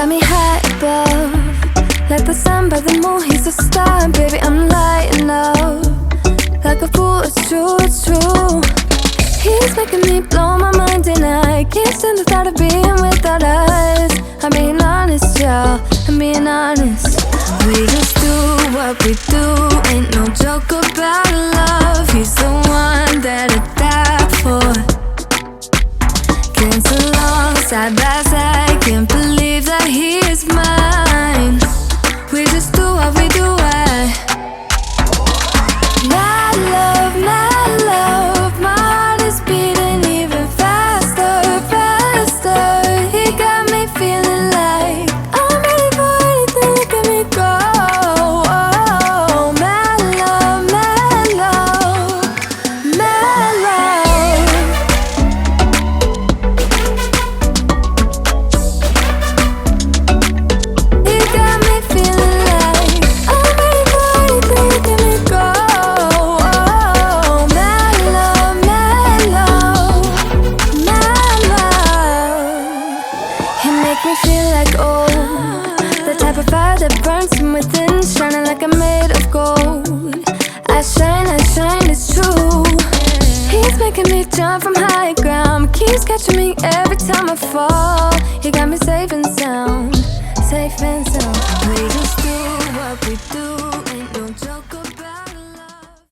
got me high above, like the sun by the moon, he's a star. Baby, I'm lighting up like a fool, it's true, it's true. He's making me blow my mind and I can't stand the thought of being without us. I'm being honest, y'all, I'm being honest. We just do what we do, ain't no joke about love. He's the one that I die for. Dance along side by side, can't believe that he is mine. We just do what we do, my love, my heart is beating even faster, faster. He got me feeling like I'm ready for anything, look at me go. Oh, my love, my love, my love. He got me feeling like I'm ready for anything, look at me go. Oh, my love, my love, my love. He make me feel like old, the type of fire that burns from within, shining like I'm made of gold. I shine, it's true. He's making me jump from high ground, keeps catching me every time I fall. He got me safe and sound, safe and sound. We just do what we do, ain't no joke.